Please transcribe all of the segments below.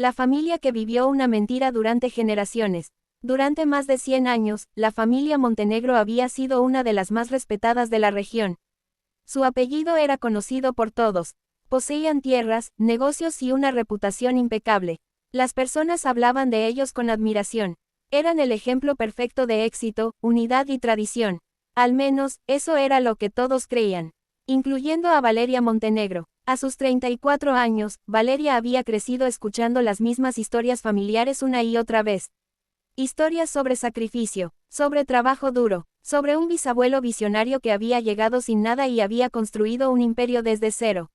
La familia que vivió una mentira durante generaciones. Durante más de 100 años, la familia Montenegro había sido una de las más respetadas de la región. Su apellido era conocido por todos. Poseían tierras, negocios y una reputación impecable. Las personas hablaban de ellos con admiración. Eran el ejemplo perfecto de éxito, unidad y tradición. Al menos, eso era lo que todos creían. Incluyendo a Valeria Montenegro. A sus 34 años, Valeria había crecido escuchando las mismas historias familiares una y otra vez. Historias sobre sacrificio, sobre trabajo duro, sobre un bisabuelo visionario que había llegado sin nada y había construido un imperio desde cero.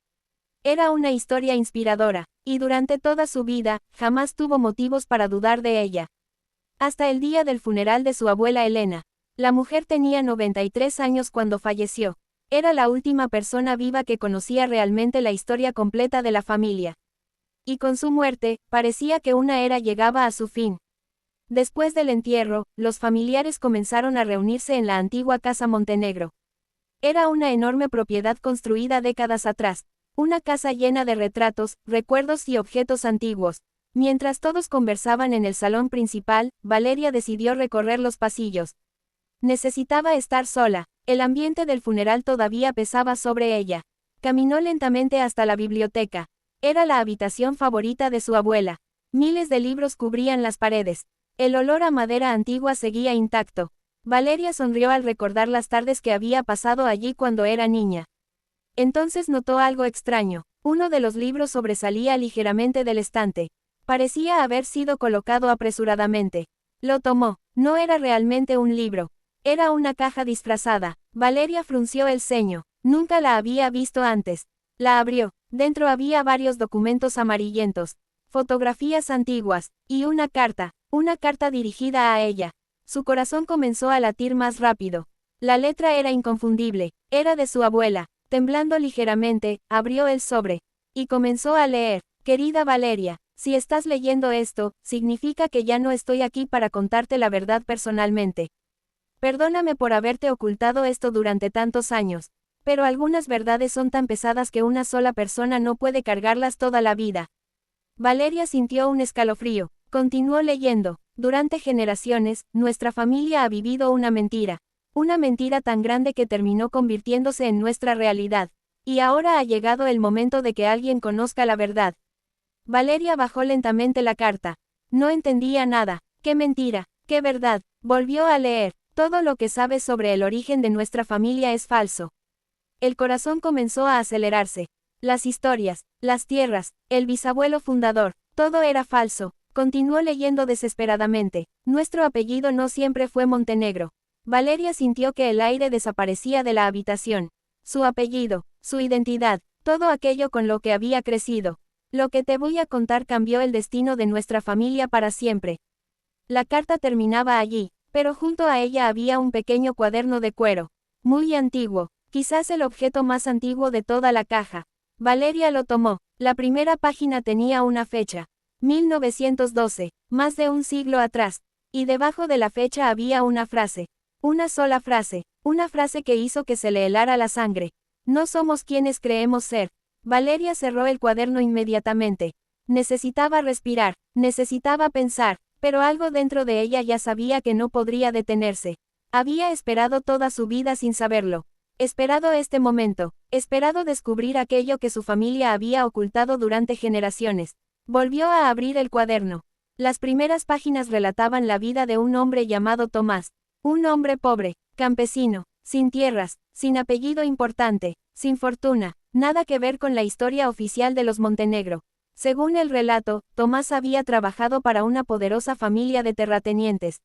Era una historia inspiradora, y durante toda su vida, jamás tuvo motivos para dudar de ella. Hasta el día del funeral de su abuela Elena. La mujer tenía 93 años cuando falleció. Era la última persona viva que conocía realmente la historia completa de la familia. Y con su muerte, parecía que una era llegaba a su fin. Después del entierro, los familiares comenzaron a reunirse en la antigua Casa Montenegro. Era una enorme propiedad construida décadas atrás, una casa llena de retratos, recuerdos y objetos antiguos. Mientras todos conversaban en el salón principal, Valeria decidió recorrer los pasillos. Necesitaba estar sola. El ambiente del funeral todavía pesaba sobre ella. Caminó lentamente hasta la biblioteca. Era la habitación favorita de su abuela. Miles de libros cubrían las paredes. El olor a madera antigua seguía intacto. Valeria sonrió al recordar las tardes que había pasado allí cuando era niña. Entonces notó algo extraño. Uno de los libros sobresalía ligeramente del estante. Parecía haber sido colocado apresuradamente. Lo tomó. No era realmente un libro. Era una caja disfrazada. Valeria frunció el ceño. Nunca la había visto antes. La abrió. Dentro había varios documentos amarillentos, fotografías antiguas, y una carta dirigida a ella. Su corazón comenzó a latir más rápido. La letra era inconfundible. Era de su abuela. Temblando ligeramente, abrió el sobre. Y comenzó a leer. Querida Valeria, si estás leyendo esto, significa que ya no estoy aquí para contarte la verdad personalmente. Perdóname por haberte ocultado esto durante tantos años, pero algunas verdades son tan pesadas que una sola persona no puede cargarlas toda la vida. Valeria sintió un escalofrío. Continuó leyendo. Durante generaciones, nuestra familia ha vivido una mentira tan grande que terminó convirtiéndose en nuestra realidad. Y ahora ha llegado el momento de que alguien conozca la verdad. Valeria bajó lentamente la carta. No entendía nada. ¿Qué mentira? ¿Qué verdad? Volvió a leer. Todo lo que sabes sobre el origen de nuestra familia es falso. El corazón comenzó a acelerarse. Las historias, las tierras, el bisabuelo fundador, todo era falso. Continuó leyendo desesperadamente. Nuestro apellido no siempre fue Montenegro. Valeria sintió que el aire desaparecía de la habitación. Su apellido, su identidad, todo aquello con lo que había crecido. Lo que te voy a contar cambió el destino de nuestra familia para siempre. La carta terminaba allí. Pero junto a ella había un pequeño cuaderno de cuero. Muy antiguo, quizás el objeto más antiguo de toda la caja. Valeria lo tomó. La primera página tenía una fecha. 1912, más de un siglo atrás. Y debajo de la fecha había una frase. Una sola frase. Una frase que hizo que se le helara la sangre. No somos quienes creemos ser. Valeria cerró el cuaderno inmediatamente. Necesitaba respirar. Necesitaba pensar. Pero algo dentro de ella ya sabía que no podría detenerse. Había esperado toda su vida sin saberlo. Esperado este momento. Esperado descubrir aquello que su familia había ocultado durante generaciones. Volvió a abrir el cuaderno. Las primeras páginas relataban la vida de un hombre llamado Tomás. Un hombre pobre, campesino, sin tierras, sin apellido importante, sin fortuna, nada que ver con la historia oficial de los Montenegro. Según el relato, Tomás había trabajado para una poderosa familia de terratenientes.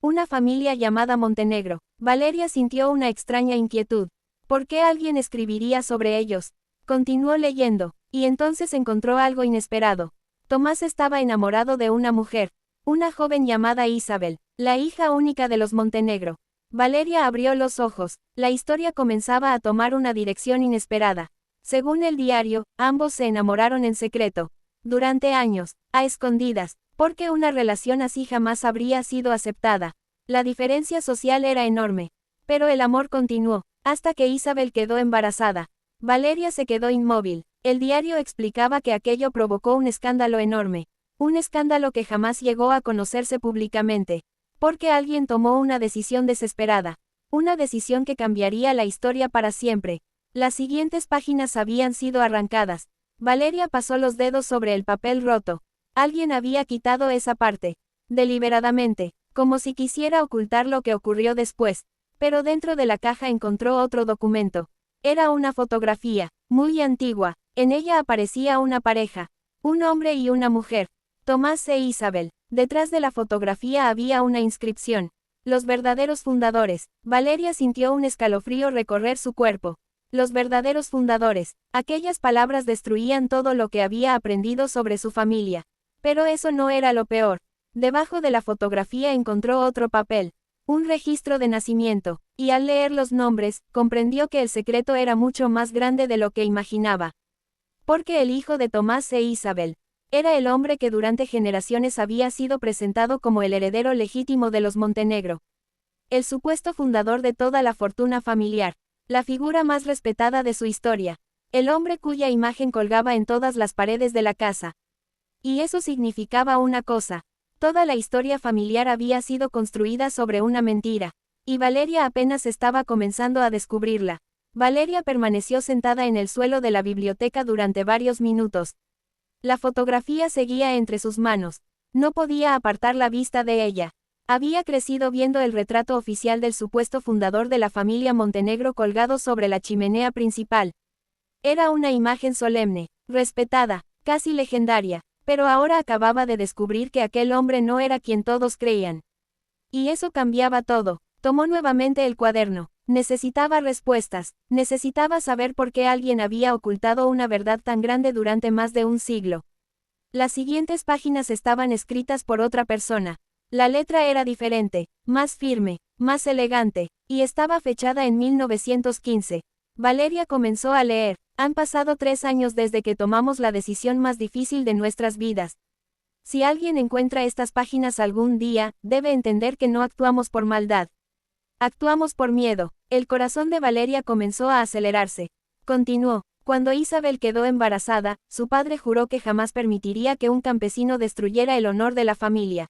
Una familia llamada Montenegro. Valeria sintió una extraña inquietud. ¿Por qué alguien escribiría sobre ellos? Continuó leyendo, y entonces encontró algo inesperado. Tomás estaba enamorado de una mujer, una joven llamada Isabel, la hija única de los Montenegro. Valeria abrió los ojos. La historia comenzaba a tomar una dirección inesperada. Según el diario, ambos se enamoraron en secreto. Durante años, a escondidas, porque una relación así jamás habría sido aceptada. La diferencia social era enorme. Pero el amor continuó, hasta que Isabel quedó embarazada. Valeria se quedó inmóvil. El diario explicaba que aquello provocó un escándalo enorme. Un escándalo que jamás llegó a conocerse públicamente. Porque alguien tomó una decisión desesperada. Una decisión que cambiaría la historia para siempre. Las siguientes páginas habían sido arrancadas. Valeria pasó los dedos sobre el papel roto. Alguien había quitado esa parte. Deliberadamente, como si quisiera ocultar lo que ocurrió después. Pero dentro de la caja encontró otro documento. Era una fotografía, muy antigua. En ella aparecía una pareja. Un hombre y una mujer. Tomás e Isabel. Detrás de la fotografía había una inscripción. Los verdaderos fundadores. Valeria sintió un escalofrío recorrer su cuerpo. Los verdaderos fundadores. Aquellas palabras destruían todo lo que había aprendido sobre su familia. Pero eso no era lo peor. Debajo de la fotografía encontró otro papel. Un registro de nacimiento. Y al leer los nombres, comprendió que el secreto era mucho más grande de lo que imaginaba. Porque el hijo de Tomás e Isabel era el hombre que durante generaciones había sido presentado como el heredero legítimo de los Montenegro. El supuesto fundador de toda la fortuna familiar. La figura más respetada de su historia. El hombre cuya imagen colgaba en todas las paredes de la casa. Y eso significaba una cosa. Toda la historia familiar había sido construida sobre una mentira. Y Valeria apenas estaba comenzando a descubrirla. Valeria permaneció sentada en el suelo de la biblioteca durante varios minutos. La fotografía seguía entre sus manos. No podía apartar la vista de ella. Había crecido viendo el retrato oficial del supuesto fundador de la familia Montenegro colgado sobre la chimenea principal. Era una imagen solemne, respetada, casi legendaria, pero ahora acababa de descubrir que aquel hombre no era quien todos creían. Y eso cambiaba todo. Tomó nuevamente el cuaderno. Necesitaba respuestas, necesitaba saber por qué alguien había ocultado una verdad tan grande durante más de un siglo. Las siguientes páginas estaban escritas por otra persona. La letra era diferente, más firme, más elegante, y estaba fechada en 1915. Valeria comenzó a leer. Han pasado 3 años desde que tomamos la decisión más difícil de nuestras vidas. Si alguien encuentra estas páginas algún día, debe entender que no actuamos por maldad. Actuamos por miedo. El corazón de Valeria comenzó a acelerarse. Continuó. Cuando Isabel quedó embarazada, su padre juró que jamás permitiría que un campesino destruyera el honor de la familia.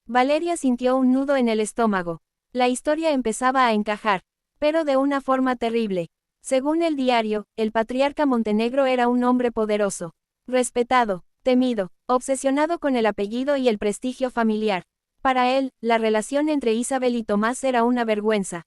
Valeria sintió un nudo en el estómago. La historia empezaba a encajar, pero de una forma terrible. Según el diario, el patriarca Montenegro era un hombre poderoso, respetado, temido, obsesionado con el apellido y el prestigio familiar. Para él, la relación entre Isabel y Tomás era una vergüenza.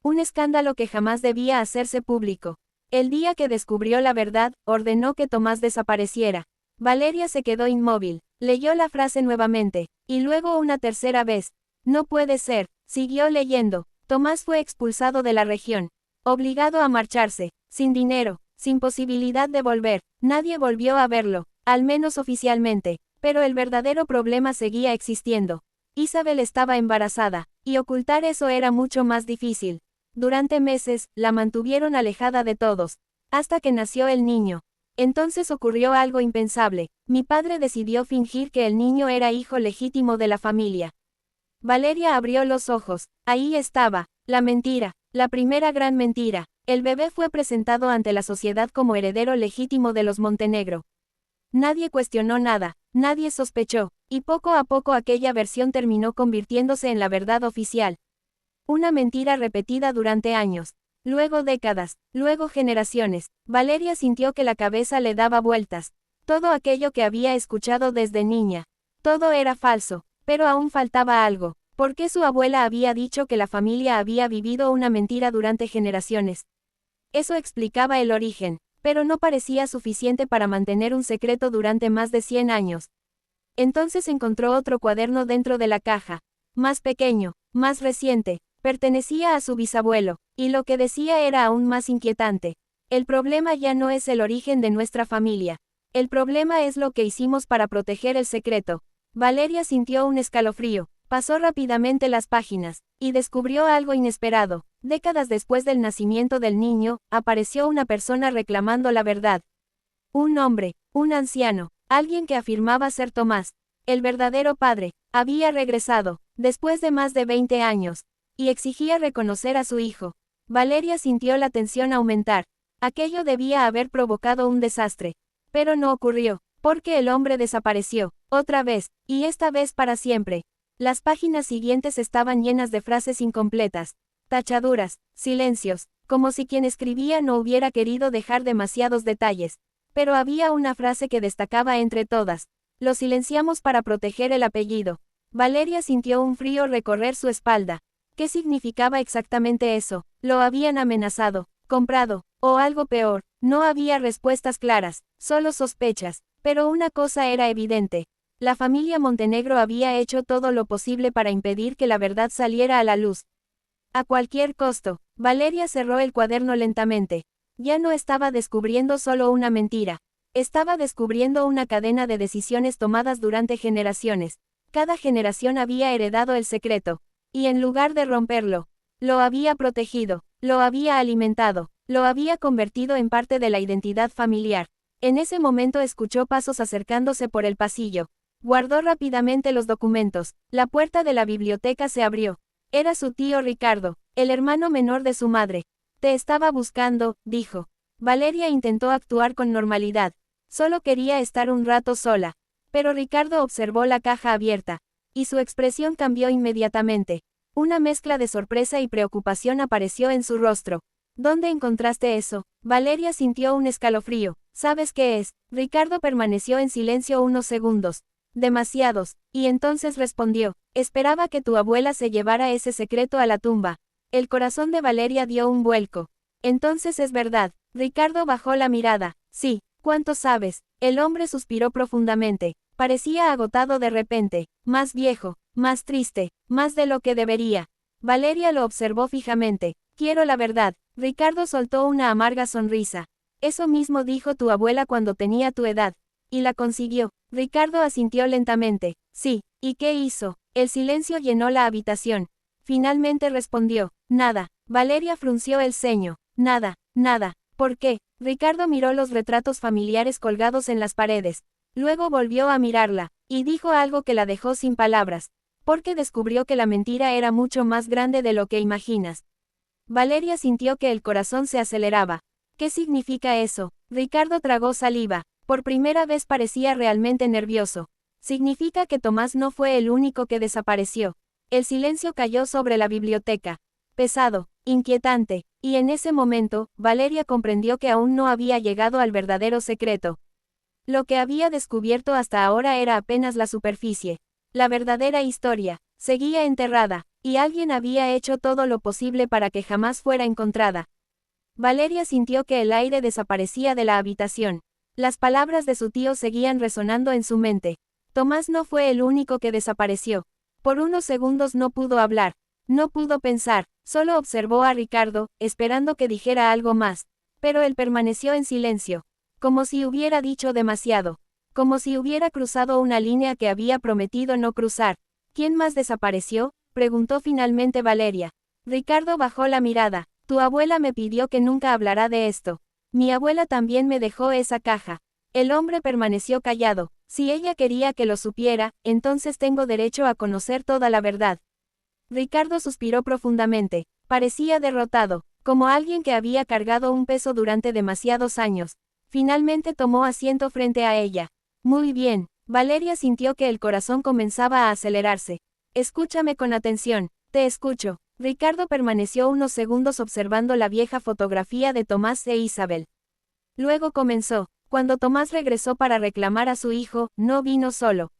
Un escándalo que jamás debía hacerse público. El día que descubrió la verdad, ordenó que Tomás desapareciera. Valeria se quedó inmóvil, leyó la frase nuevamente, y luego una tercera vez. No puede ser, siguió leyendo. Tomás fue expulsado de la región, obligado a marcharse, sin dinero, sin posibilidad de volver. Nadie volvió a verlo, al menos oficialmente, pero el verdadero problema seguía existiendo. Isabel estaba embarazada, y ocultar eso era mucho más difícil. Durante meses, la mantuvieron alejada de todos, hasta que nació el niño. Entonces ocurrió algo impensable. Mi padre decidió fingir que el niño era hijo legítimo de la familia. Valeria abrió los ojos. Ahí estaba, la mentira, la primera gran mentira. El bebé fue presentado ante la sociedad como heredero legítimo de los Montenegro. Nadie cuestionó nada, nadie sospechó, y poco a poco aquella versión terminó convirtiéndose en la verdad oficial. Una mentira repetida durante años, luego décadas, luego generaciones. Valeria sintió que la cabeza le daba vueltas. Todo aquello que había escuchado desde niña. Todo era falso, pero aún faltaba algo. ¿Por qué su abuela había dicho que la familia había vivido una mentira durante generaciones? Eso explicaba el origen, pero no parecía suficiente para mantener un secreto durante más de 100 años. Entonces encontró otro cuaderno dentro de la caja, más pequeño, más reciente. Pertenecía a su bisabuelo, y lo que decía era aún más inquietante. El problema ya no es el origen de nuestra familia. El problema es lo que hicimos para proteger el secreto. Valeria sintió un escalofrío, pasó rápidamente las páginas, y descubrió algo inesperado. Décadas después del nacimiento del niño, apareció una persona reclamando la verdad. Un hombre, un anciano, alguien que afirmaba ser Tomás, el verdadero padre, había regresado, después de más de 20 años. Y exigía reconocer a su hijo. Valeria sintió la tensión aumentar. Aquello debía haber provocado un desastre. Pero no ocurrió. Porque el hombre desapareció, otra vez, y esta vez para siempre. Las páginas siguientes estaban llenas de frases incompletas, tachaduras, silencios, como si quien escribía no hubiera querido dejar demasiados detalles. Pero había una frase que destacaba entre todas. Lo silenciamos para proteger el apellido. Valeria sintió un frío recorrer su espalda. ¿Qué significaba exactamente eso? ¿Lo habían amenazado, comprado, o algo peor? No había respuestas claras, solo sospechas. Pero una cosa era evidente. La familia Montenegro había hecho todo lo posible para impedir que la verdad saliera a la luz. A cualquier costo, Valeria cerró el cuaderno lentamente. Ya no estaba descubriendo solo una mentira. Estaba descubriendo una cadena de decisiones tomadas durante generaciones. Cada generación había heredado el secreto. Y en lugar de romperlo, lo había protegido, lo había alimentado, lo había convertido en parte de la identidad familiar. En ese momento escuchó pasos acercándose por el pasillo. Guardó rápidamente los documentos. La puerta de la biblioteca se abrió. Era su tío Ricardo, el hermano menor de su madre. Te estaba buscando, dijo. Valeria intentó actuar con normalidad. Solo quería estar un rato sola. Pero Ricardo observó la caja abierta. Y su expresión cambió inmediatamente. Una mezcla de sorpresa y preocupación apareció en su rostro. ¿Dónde encontraste eso? Valeria sintió un escalofrío. ¿Sabes qué es? Ricardo permaneció en silencio unos segundos. Demasiados. Y entonces respondió. Esperaba que tu abuela se llevara ese secreto a la tumba. El corazón de Valeria dio un vuelco. Entonces es verdad. Ricardo bajó la mirada. Sí. ¿Cuánto sabes? El hombre suspiró profundamente. Parecía agotado de repente. Más viejo. Más triste. Más de lo que debería. Valeria lo observó fijamente. Quiero la verdad. Ricardo soltó una amarga sonrisa. Eso mismo dijo tu abuela cuando tenía tu edad. Y la consiguió. Ricardo asintió lentamente. Sí. ¿Y qué hizo? El silencio llenó la habitación. Finalmente respondió. Nada. Valeria frunció el ceño. Nada. Nada. ¿Por qué? Ricardo miró los retratos familiares colgados en las paredes. Luego volvió a mirarla. Y dijo algo que la dejó sin palabras. Porque descubrió que la mentira era mucho más grande de lo que imaginas. Valeria sintió que el corazón se aceleraba. ¿Qué significa eso? Ricardo tragó saliva. Por primera vez parecía realmente nervioso. Significa que Tomás no fue el único que desapareció. El silencio cayó sobre la biblioteca. Pesado, inquietante, y en ese momento, Valeria comprendió que aún no había llegado al verdadero secreto. Lo que había descubierto hasta ahora era apenas la superficie. La verdadera historia seguía enterrada, y alguien había hecho todo lo posible para que jamás fuera encontrada. Valeria sintió que el aire desaparecía de la habitación. Las palabras de su tío seguían resonando en su mente. Tomás no fue el único que desapareció. Por unos segundos no pudo hablar. No pudo pensar, solo observó a Ricardo, esperando que dijera algo más. Pero él permaneció en silencio. Como si hubiera dicho demasiado. Como si hubiera cruzado una línea que había prometido no cruzar. ¿Quién más desapareció? Preguntó finalmente Valeria. Ricardo bajó la mirada. Tu abuela me pidió que nunca hablara de esto. Mi abuela también me dejó esa caja. El hombre permaneció callado. Si ella quería que lo supiera, entonces tengo derecho a conocer toda la verdad. Ricardo suspiró profundamente. Parecía derrotado, como alguien que había cargado un peso durante demasiados años. Finalmente tomó asiento frente a ella. Muy bien. Valeria sintió que el corazón comenzaba a acelerarse. Escúchame con atención. Te escucho. Ricardo permaneció unos segundos observando la vieja fotografía de Tomás e Isabel. Luego comenzó. Cuando Tomás regresó para reclamar a su hijo, no vino solo.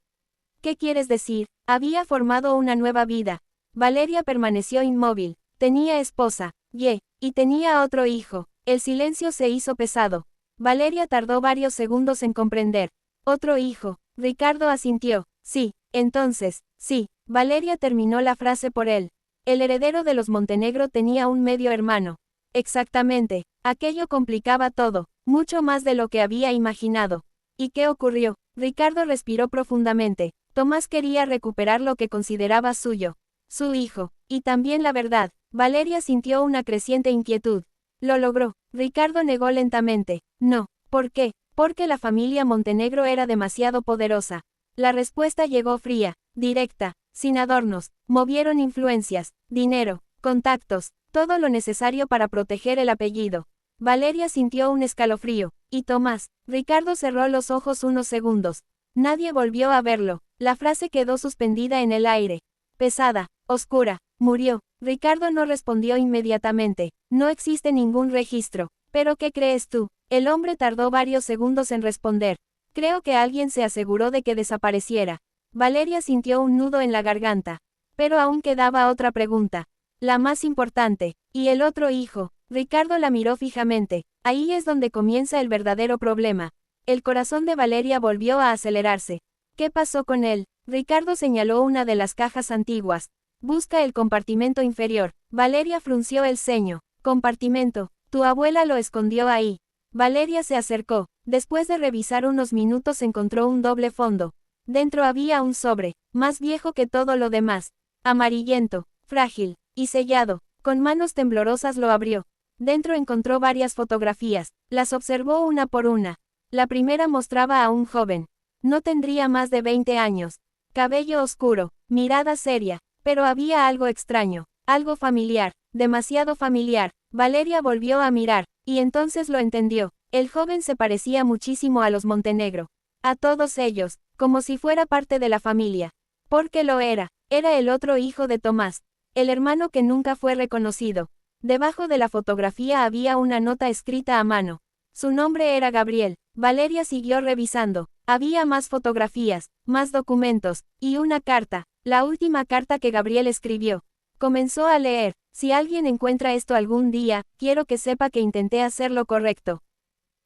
¿Qué quieres decir? Había formado una nueva vida. Valeria permaneció inmóvil. Tenía esposa, y tenía otro hijo. El silencio se hizo pesado. Valeria tardó varios segundos en comprender. Otro hijo. Ricardo asintió. Sí, entonces, sí. Valeria terminó la frase por él. El heredero de los Montenegro tenía un medio hermano. Exactamente. Aquello complicaba todo, mucho más de lo que había imaginado. ¿Y qué ocurrió? Ricardo respiró profundamente. Tomás quería recuperar lo que consideraba suyo. Su hijo. Y también la verdad. Valeria sintió una creciente inquietud. Lo logró. Ricardo negó lentamente. No. ¿Por qué? Porque la familia Montenegro era demasiado poderosa. La respuesta llegó fría, directa, sin adornos. Movieron influencias, dinero, contactos, todo lo necesario para proteger el apellido. Valeria sintió un escalofrío. ¿Y Tomás? Ricardo cerró los ojos unos segundos. Nadie volvió a verlo. La frase quedó suspendida en el aire. Pesada, oscura. Murió. Ricardo no respondió inmediatamente. No existe ningún registro. ¿Pero qué crees tú? El hombre tardó varios segundos en responder. Creo que alguien se aseguró de que desapareciera. Valeria sintió un nudo en la garganta. Pero aún quedaba otra pregunta. La más importante. ¿Y el otro hijo? Ricardo la miró fijamente. Ahí es donde comienza el verdadero problema. El corazón de Valeria volvió a acelerarse. ¿Qué pasó con él? Ricardo señaló una de las cajas antiguas. Busca el compartimento inferior. Valeria frunció el ceño. Compartimento. Tu abuela lo escondió ahí. Valeria se acercó. Después de revisar unos minutos encontró un doble fondo. Dentro había un sobre, más viejo que todo lo demás. Amarillento, frágil, y sellado. Con manos temblorosas lo abrió. Dentro encontró varias fotografías. Las observó una por una. La primera mostraba a un joven. No tendría más de 20 años. Cabello oscuro, mirada seria. Pero había algo extraño, algo familiar, demasiado familiar. Valeria volvió a mirar, y entonces lo entendió. El joven se parecía muchísimo a los Montenegro. A todos ellos, como si fuera parte de la familia. Porque lo era. Era el otro hijo de Tomás. El hermano que nunca fue reconocido. Debajo de la fotografía había una nota escrita a mano. Su nombre era Gabriel. Valeria siguió revisando. Había más fotografías, más documentos, y una carta. La última carta que Gabriel escribió. Comenzó a leer. Si alguien encuentra esto algún día, quiero que sepa que intenté hacer lo correcto.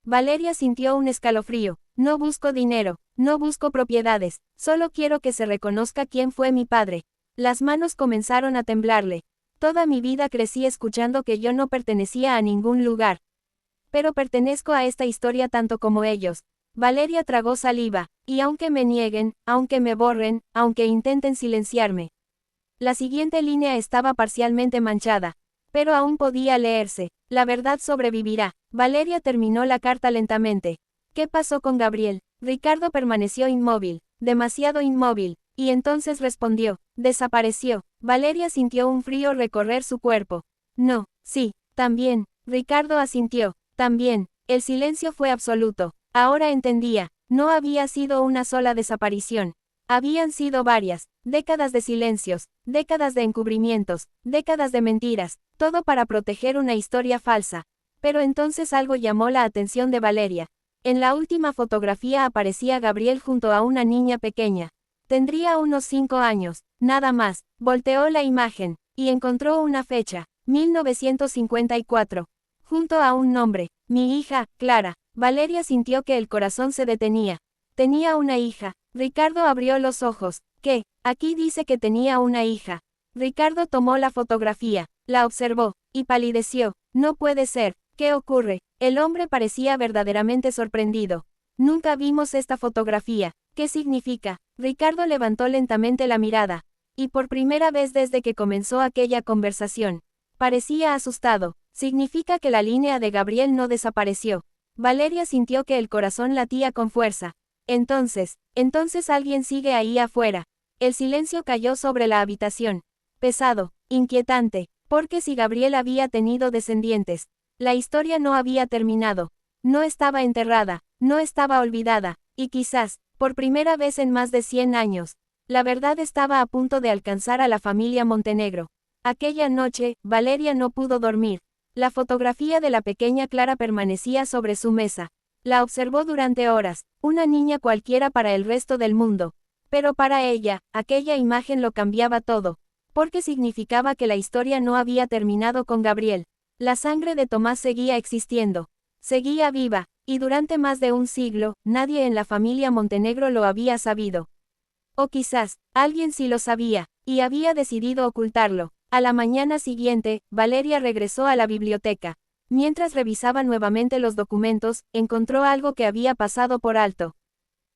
Valeria sintió un escalofrío. No busco dinero, no busco propiedades, solo quiero que se reconozca quién fue mi padre. Las manos comenzaron a temblarle. Toda mi vida crecí escuchando que yo no pertenecía a ningún lugar. Pero pertenezco a esta historia tanto como ellos. Valeria tragó saliva, y aunque me nieguen, aunque me borren, aunque intenten silenciarme. La siguiente línea estaba parcialmente manchada, pero aún podía leerse. La verdad sobrevivirá. Valeria terminó la carta lentamente. ¿Qué pasó con Gabriel? Ricardo permaneció inmóvil, demasiado inmóvil, y entonces respondió, desapareció. Valeria sintió un frío recorrer su cuerpo. No, sí, también. Ricardo asintió, también. El silencio fue absoluto. Ahora entendía, no había sido una sola desaparición. Habían sido varias, décadas de silencios, décadas de encubrimientos, décadas de mentiras, todo para proteger una historia falsa. Pero entonces algo llamó la atención de Valeria. En la última fotografía aparecía Gabriel junto a una niña pequeña. Tendría unos 5 años, nada más. Volteó la imagen, y encontró una fecha, 1954. Junto a un nombre, mi hija, Clara. Valeria sintió que el corazón se detenía. Tenía una hija. Ricardo abrió los ojos. ¿Qué? Aquí dice que tenía una hija. Ricardo tomó la fotografía, la observó, y palideció. No puede ser. ¿Qué ocurre? El hombre parecía verdaderamente sorprendido. Nunca vimos esta fotografía. ¿Qué significa? Ricardo levantó lentamente la mirada. Y por primera vez desde que comenzó aquella conversación. Parecía asustado. Significa que la línea de Gabriel no desapareció. Valeria sintió que el corazón latía con fuerza. Entonces alguien sigue ahí afuera. El silencio cayó sobre la habitación. Pesado, inquietante, porque si Gabriel había tenido descendientes, la historia no había terminado. No estaba enterrada, no estaba olvidada, y quizás, por primera vez en más de 100 años, la verdad estaba a punto de alcanzar a la familia Montenegro. Aquella noche, Valeria no pudo dormir. La fotografía de la pequeña Clara permanecía sobre su mesa. La observó durante horas, una niña cualquiera para el resto del mundo. Pero para ella, aquella imagen lo cambiaba todo. Porque significaba que la historia no había terminado con Gabriel. La sangre de Tomás seguía existiendo. Seguía viva, y durante más de un siglo, nadie en la familia Montenegro lo había sabido. O quizás, alguien sí lo sabía, y había decidido ocultarlo. A la mañana siguiente, Valeria regresó a la biblioteca. Mientras revisaba nuevamente los documentos, encontró algo que había pasado por alto.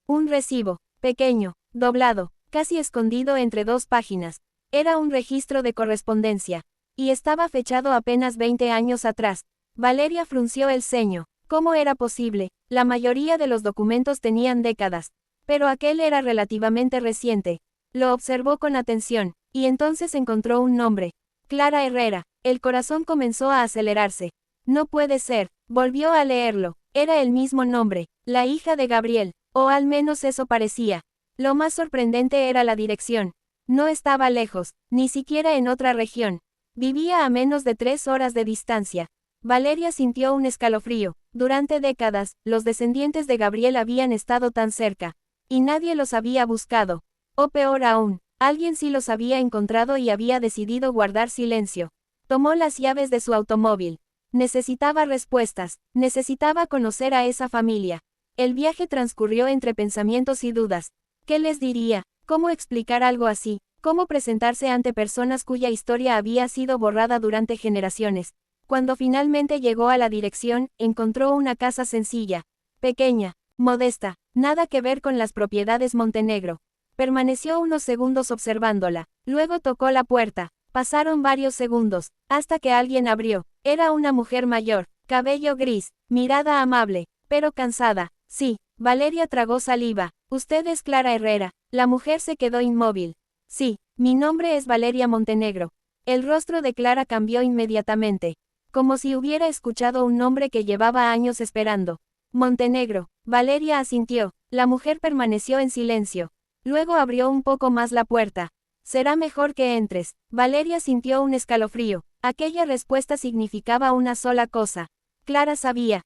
Un recibo, pequeño, doblado, casi escondido entre 2 páginas. Era un registro de correspondencia. Y estaba fechado apenas 20 años atrás. Valeria frunció el ceño. ¿Cómo era posible? La mayoría de los documentos tenían décadas. Pero aquel era relativamente reciente. Lo observó con atención, y entonces encontró un nombre. Clara Herrera. El corazón comenzó a acelerarse. No puede ser. Volvió a leerlo. Era el mismo nombre. La hija de Gabriel. O al menos eso parecía. Lo más sorprendente era la dirección. No estaba lejos, ni siquiera en otra región. Vivía a menos de 3 horas de distancia. Valeria sintió un escalofrío. Durante décadas, los descendientes de Gabriel habían estado tan cerca. Y nadie los había buscado. O peor aún, alguien sí los había encontrado y había decidido guardar silencio. Tomó las llaves de su automóvil. Necesitaba respuestas, necesitaba conocer a esa familia. El viaje transcurrió entre pensamientos y dudas. ¿Qué les diría? ¿Cómo explicar algo así? ¿Cómo presentarse ante personas cuya historia había sido borrada durante generaciones? Cuando finalmente llegó a la dirección, encontró una casa sencilla, pequeña, modesta, nada que ver con las propiedades Montenegro. Permaneció unos segundos observándola, luego tocó la puerta. Pasaron varios segundos, hasta que alguien abrió. Era una mujer mayor, cabello gris, mirada amable, pero cansada. Sí, Valeria tragó saliva. Usted es Clara Herrera. La mujer se quedó inmóvil. Sí, mi nombre es Valeria Montenegro. El rostro de Clara cambió inmediatamente, como si hubiera escuchado un nombre que llevaba años esperando. Montenegro. Valeria asintió. La mujer permaneció en silencio. Luego abrió un poco más la puerta. Será mejor que entres. Valeria sintió un escalofrío. Aquella respuesta significaba una sola cosa. Clara sabía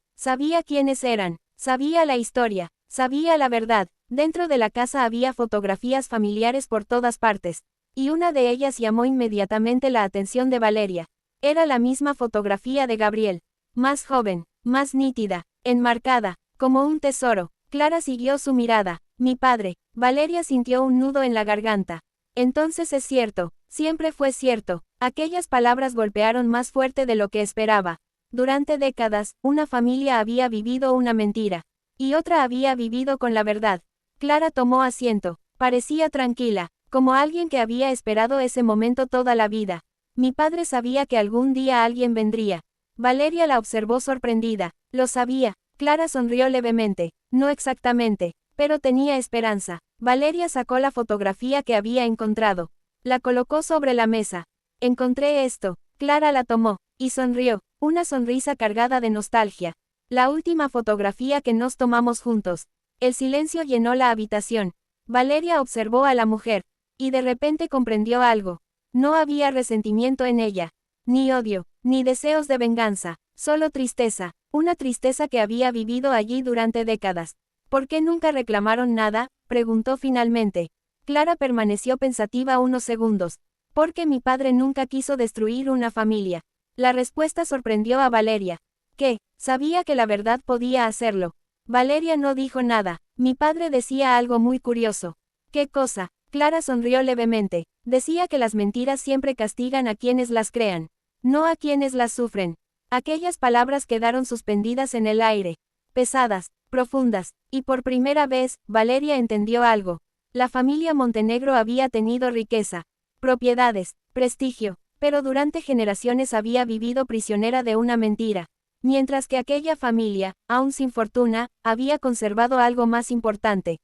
quiénes eran, sabía la historia, sabía la verdad. Dentro de la casa había fotografías familiares por todas partes, y una de ellas llamó inmediatamente la atención de Valeria. Era la misma fotografía de Gabriel, más joven, más nítida, enmarcada, como un tesoro. Clara siguió su mirada. Mi padre. Valeria sintió un nudo en la garganta. Entonces es cierto, siempre fue cierto. Aquellas palabras golpearon más fuerte de lo que esperaba. Durante décadas, una familia había vivido una mentira, y otra había vivido con la verdad. Clara tomó asiento. Parecía tranquila, como alguien que había esperado ese momento toda la vida. Mi padre sabía que algún día alguien vendría. Valeria la observó sorprendida. Lo sabía. Clara sonrió levemente. No exactamente, pero tenía esperanza. Valeria sacó la fotografía que había encontrado. La colocó sobre la mesa. Encontré esto. Clara la tomó, y sonrió, una sonrisa cargada de nostalgia. La última fotografía que nos tomamos juntos. El silencio llenó la habitación. Valeria observó a la mujer, y de repente comprendió algo. No había resentimiento en ella, ni odio, ni deseos de venganza, solo tristeza, una tristeza que había vivido allí durante décadas. ¿Por qué nunca reclamaron nada?, preguntó finalmente. Clara permaneció pensativa unos segundos. Porque mi padre nunca quiso destruir una familia. La respuesta sorprendió a Valeria. ¿Qué? Sabía que la verdad podía hacerlo. Valeria no dijo nada. Mi padre decía algo muy curioso. ¿Qué cosa? Clara sonrió levemente. Decía que las mentiras siempre castigan a quienes las crean, no a quienes las sufren. Aquellas palabras quedaron suspendidas en el aire, pesadas, profundas, y por primera vez, Valeria entendió algo. La familia Montenegro había tenido riqueza, propiedades, prestigio, pero durante generaciones había vivido prisionera de una mentira. Mientras que aquella familia, aún sin fortuna, había conservado algo más importante.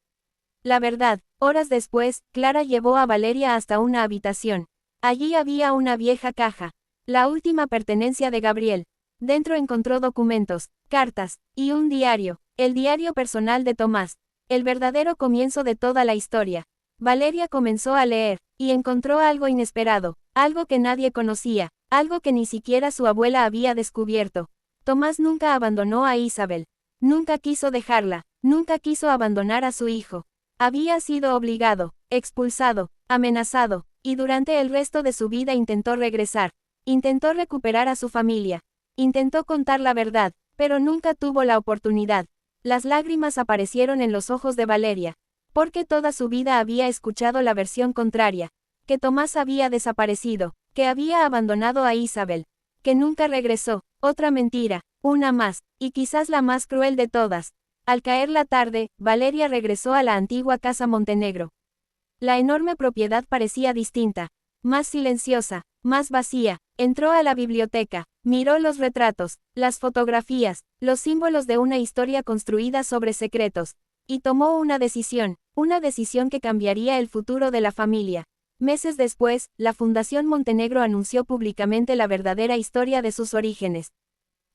La verdad. Horas después, Clara llevó a Valeria hasta una habitación. Allí había una vieja caja, la última pertenencia de Gabriel. Dentro encontró documentos, cartas, y un diario, el diario personal de Tomás, el verdadero comienzo de toda la historia. Valeria comenzó a leer, y encontró algo inesperado, algo que nadie conocía, algo que ni siquiera su abuela había descubierto. Tomás nunca abandonó a Isabel. Nunca quiso dejarla, nunca quiso abandonar a su hijo. Había sido obligado, expulsado, amenazado, y durante el resto de su vida intentó regresar. Intentó recuperar a su familia. Intentó contar la verdad, pero nunca tuvo la oportunidad. Las lágrimas aparecieron en los ojos de Valeria, porque toda su vida había escuchado la versión contraria, que Tomás había desaparecido, que había abandonado a Isabel, que nunca regresó. Otra mentira, una más, y quizás la más cruel de todas. Al caer la tarde, Valeria regresó a la antigua casa Montenegro. La enorme propiedad parecía distinta, más silenciosa, más vacía. Entró a la biblioteca, miró los retratos, las fotografías, los símbolos de una historia construida sobre secretos, y tomó una decisión que cambiaría el futuro de la familia. Meses después, la Fundación Montenegro anunció públicamente la verdadera historia de sus orígenes.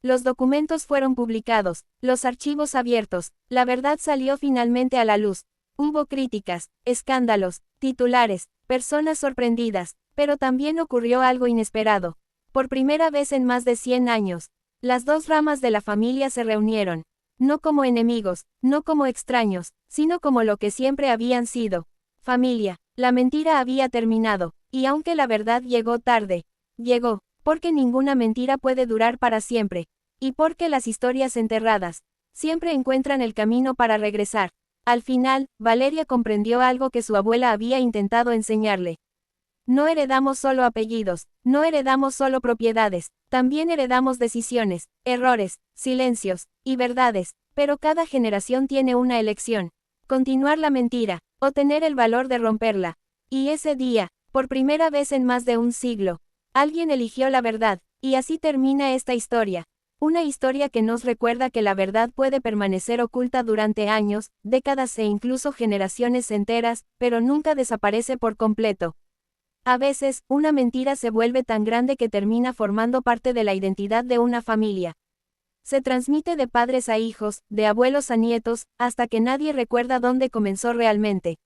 Los documentos fueron publicados, los archivos abiertos, la verdad salió finalmente a la luz. Hubo críticas, escándalos, titulares, personas sorprendidas, pero también ocurrió algo inesperado. Por primera vez en más de 100 años, las dos ramas de la familia se reunieron. No como enemigos, no como extraños, sino como lo que siempre habían sido. Familia. La mentira había terminado, y aunque la verdad llegó tarde, llegó, porque ninguna mentira puede durar para siempre, y porque las historias enterradas siempre encuentran el camino para regresar. Al final, Valeria comprendió algo que su abuela había intentado enseñarle. No heredamos solo apellidos, no heredamos solo propiedades, también heredamos decisiones, errores, silencios, y verdades, pero cada generación tiene una elección: continuar la mentira, o tener el valor de romperla. Y ese día, por primera vez en más de un siglo, alguien eligió la verdad, y así termina esta historia. Una historia que nos recuerda que la verdad puede permanecer oculta durante años, décadas e incluso generaciones enteras, pero nunca desaparece por completo. A veces, una mentira se vuelve tan grande que termina formando parte de la identidad de una familia. Se transmite de padres a hijos, de abuelos a nietos, hasta que nadie recuerda dónde comenzó realmente.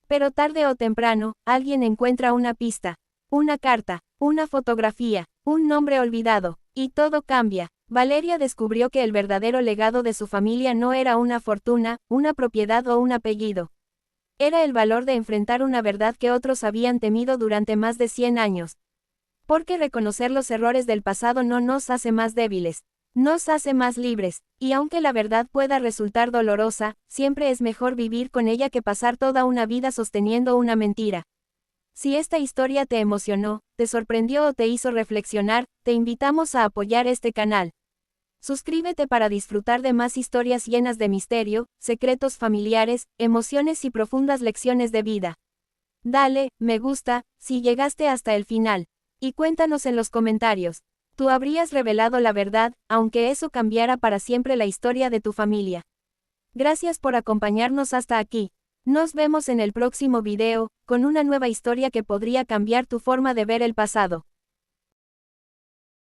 Pero tarde o temprano, alguien encuentra una pista, una carta, una fotografía, un nombre olvidado, y todo cambia. Valeria descubrió que el verdadero legado de su familia no era una fortuna, una propiedad o un apellido. Era el valor de enfrentar una verdad que otros habían temido durante más de 100 años. Porque reconocer los errores del pasado no nos hace más débiles, nos hace más libres, y aunque la verdad pueda resultar dolorosa, siempre es mejor vivir con ella que pasar toda una vida sosteniendo una mentira. Si esta historia te emocionó, te sorprendió o te hizo reflexionar, te invitamos a apoyar este canal. Suscríbete para disfrutar de más historias llenas de misterio, secretos familiares, emociones y profundas lecciones de vida. Dale me gusta si llegaste hasta el final, y cuéntanos en los comentarios. Tú habrías revelado la verdad, aunque eso cambiara para siempre la historia de tu familia. Gracias por acompañarnos hasta aquí. Nos vemos en el próximo video, con una nueva historia que podría cambiar tu forma de ver el pasado.